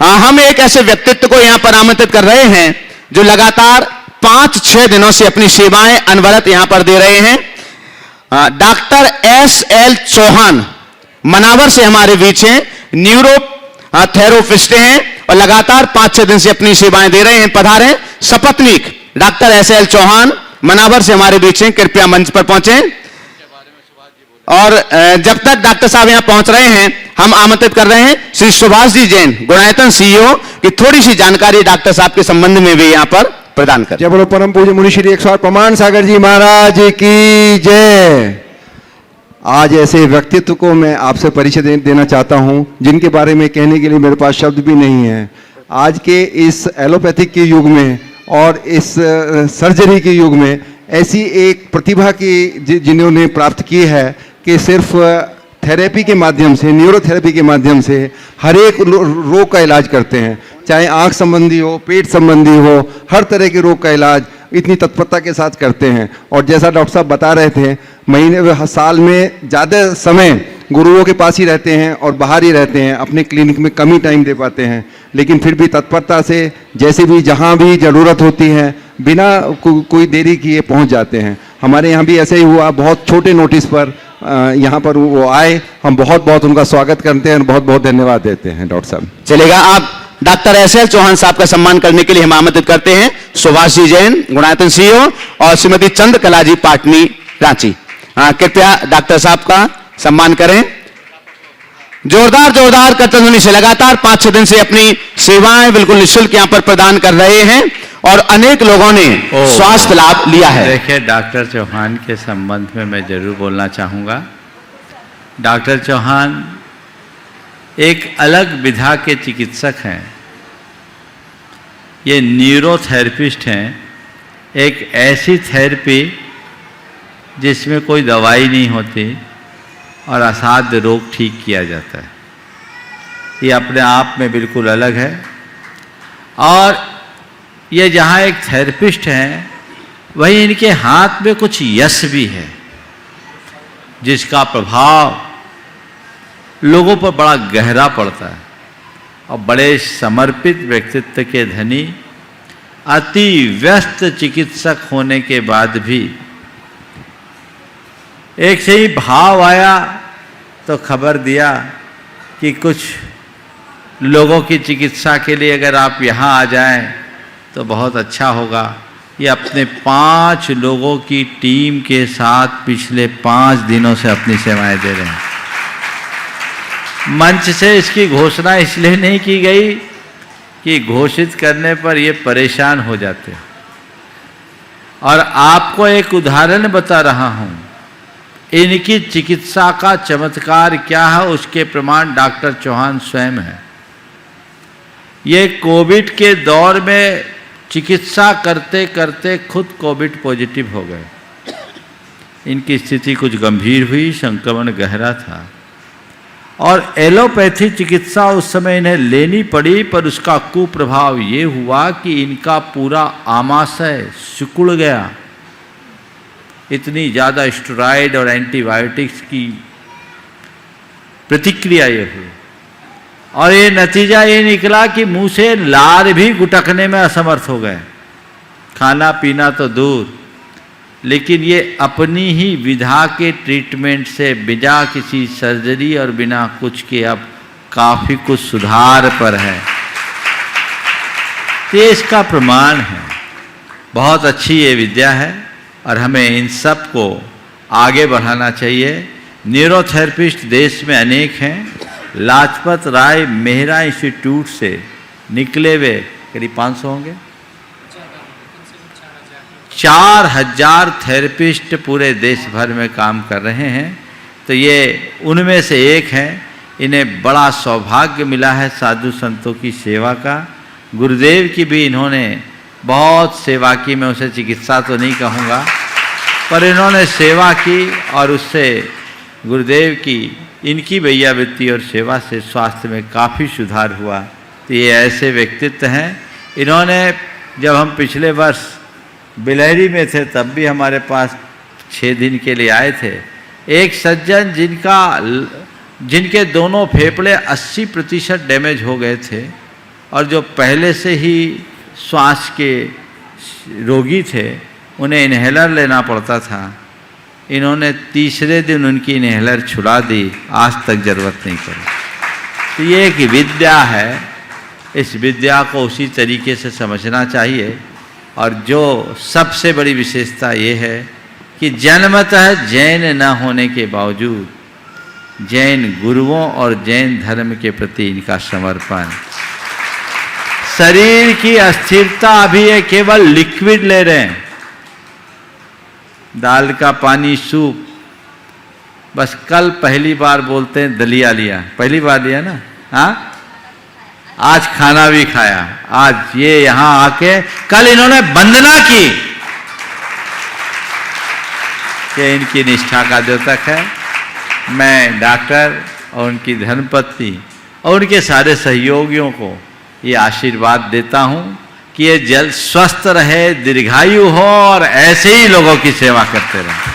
हम एक ऐसे व्यक्तित्व को यहां पर आमंत्रित कर रहे हैं जो लगातार 5-6 दिनों से अपनी सेवाएं अनवरत यहां पर दे रहे हैं। Doctor SL. चौहान मनावर से हमारे बीच हैं, न्यूरो थेरोपिस्ट हैं और लगातार 5-6 दिन से अपनी सेवाएं दे रहे हैं। पधारें सपत्नीक डॉक्टर एस.एल. चौहान मनावर से हमारे बीच हैं, कृपया मंच पर पहुंचे। और जब तक डॉक्टर साहब यहां पहुंच रहे हैं, हम आमंत्रित कर रहे हैं श्री सुभाष जी जैन, गुणायतन सीईओ की थोड़ी सी जानकारी डॉक्टर साहब के संबंध में भी यहां पर प्रदान करें। जय बोलो परम पूज्य मुनि श्री 108 प्रमाण सागर जी महाराज की जय। आज ऐसे व्यक्तित्व को मैं आपसे परिचय देना चाहता हूं जिनके बारे में कहने के लिए मेरे पास शब्द भी नहीं है। आज के इस एलोपैथिक के युग में और इस सर्जरी के युग में ऐसी एक प्रतिभा की जिन्होंने प्राप्त की है कि सिर्फ थेरेपी के माध्यम से, न्यूरोथेरेपी के माध्यम से हर एक रोग का इलाज करते हैं, चाहे आंख संबंधी हो, पेट संबंधी हो, हर तरह के रोग का इलाज इतनी तत्परता के साथ करते हैं। और जैसा डॉक्टर साहब बता रहे थे, महीने साल में ज़्यादा समय गुरुओं के पास ही रहते हैं और बाहर ही रहते हैं, अपने क्लिनिक में कम ही टाइम दे पाते हैं, लेकिन फिर भी तत्परता से जैसे भी जहाँ भी ज़रूरत होती है बिना कोई देरी किए पहुँच जाते हैं। हमारे यहाँ भी ऐसे ही हुआ, बहुत छोटे नोटिस पर यहाँ पर वो आए, हम बहुत बहुत उनका स्वागत करते हैं, बहुत बहुत धन्यवाद देते हैं। डॉक्टर साहब चलेगा, आप डॉक्टर एस.एल. चौहान साहब का सम्मान करने के लिए हम आमंत्रित करते हैं सुभाष जी जैन, गुणायतन सीईओ और श्रीमती चंद्रकला जी पाटनी, रांची। कृपया डॉक्टर साहब का सम्मान करें। जोरदार जोरदार करतध्वनि से लगातार 5-6 दिन से अपनी सेवाएं बिल्कुल निःशुल्क यहां पर प्रदान कर रहे हैं और अनेक लोगों ने स्वास्थ्य लाभ लिया है। देखिए, डॉक्टर चौहान के संबंध में मैं जरूर बोलना चाहूँगा। डॉक्टर चौहान एक अलग विधा के चिकित्सक हैं। ये न्यूरोथेरेपिस्ट हैं। एक ऐसी थेरेपी जिसमें कोई दवाई नहीं होती और असाध्य रोग ठीक किया जाता है। ये अपने आप में बिल्कुल अलग है। और ये जहाँ एक थेरेपिस्ट हैं, वहीं इनके हाथ में कुछ यश भी है जिसका प्रभाव लोगों पर बड़ा गहरा पड़ता है। और बड़े समर्पित व्यक्तित्व के धनी, अति व्यस्त चिकित्सक होने के बाद भी एक से ही भाव आया तो खबर दिया कि कुछ लोगों की चिकित्सा के लिए अगर आप यहाँ आ जाएं तो बहुत अच्छा होगा। ये अपने 5 लोगों की टीम के साथ पिछले 5 दिनों से अपनी सेवाएं दे रहे हैं। मंच से इसकी घोषणा इसलिए नहीं की गई कि घोषित करने पर ये परेशान हो जाते। और आपको एक उदाहरण बता रहा हूँ, इनकी चिकित्सा का चमत्कार क्या है उसके प्रमाण डॉक्टर चौहान स्वयं है। ये कोविड के दौर में चिकित्सा करते करते खुद कोविड पॉजिटिव हो गए। इनकी स्थिति कुछ गंभीर हुई, संक्रमण गहरा था और एलोपैथी चिकित्सा उस समय इन्हें लेनी पड़ी, पर उसका कुप्रभाव ये हुआ कि इनका पूरा आमाशय सिकुड़ गया। इतनी ज़्यादा स्टेरॉइड और एंटीबायोटिक्स की प्रतिक्रिया ये हुई और ये नतीजा ये निकला कि मुंह से लार भी गुटकने में असमर्थ हो गए। खाना पीना तो दूर, लेकिन ये अपनी ही विधा के ट्रीटमेंट से बिना किसी सर्जरी और बिना कुछ के अब काफ़ी कुछ सुधार पर है। ये इसका प्रमाण है। बहुत अच्छी ये विद्या है और हमें इन सब को आगे बढ़ाना चाहिए। न्यूरोथेरेपिस्ट देश में अनेक हैं। लाजपत राय मेहरा इंस्टीट्यूट से निकले हुए करीब 500 होंगे, 4000 थेरेपिस्ट पूरे देश भर में काम कर रहे हैं। तो ये उनमें से एक हैं। इन्हें बड़ा सौभाग्य मिला है साधु संतों की सेवा का। गुरुदेव की भी इन्होंने बहुत सेवा की। मैं उसे चिकित्सा तो नहीं कहूँगा, पर इन्होंने सेवा की और उससे गुरुदेव की इनकी वैयावृत्ति और सेवा से स्वास्थ्य में काफ़ी सुधार हुआ। तो ये ऐसे व्यक्तित्व हैं। इन्होंने, जब हम पिछले वर्ष बिलहरी में थे तब भी हमारे पास 6 दिन के लिए आए थे। एक सज्जन जिनके दोनों फेफड़े 80% डैमेज हो गए थे, और जो पहले से ही श्वास के रोगी थे उन्हें इन्हेलर लेना पड़ता था, इन्होंने तीसरे दिन उनकी इन्हेलर छुड़ा दी, आज तक ज़रूरत नहीं पड़ी। तो ये एक विद्या है, इस विद्या को उसी तरीके से समझना चाहिए। और जो सबसे बड़ी विशेषता ये है कि जन्मतः जैन न होने के बावजूद जैन गुरुओं और जैन धर्म के प्रति इनका समर्पण। शरीर की अस्थिरता अभी ये केवल लिक्विड ले रहे हैं, दाल का पानी, सूप। बस कल पहली बार बोलते हैं दलिया लिया, पहली बार लिया ना, हाँ, आज खाना भी खाया, आज ये यहां आके कल इन्होंने वंदना की कि इनकी निष्ठा का द्योतक है। मैं डॉक्टर और उनकी धर्मपत्नी और उनके सारे सहयोगियों को ये आशीर्वाद देता हूं कि ये जल्द स्वस्थ रहे, दीर्घायु हो और ऐसे ही लोगों की सेवा करते रहे।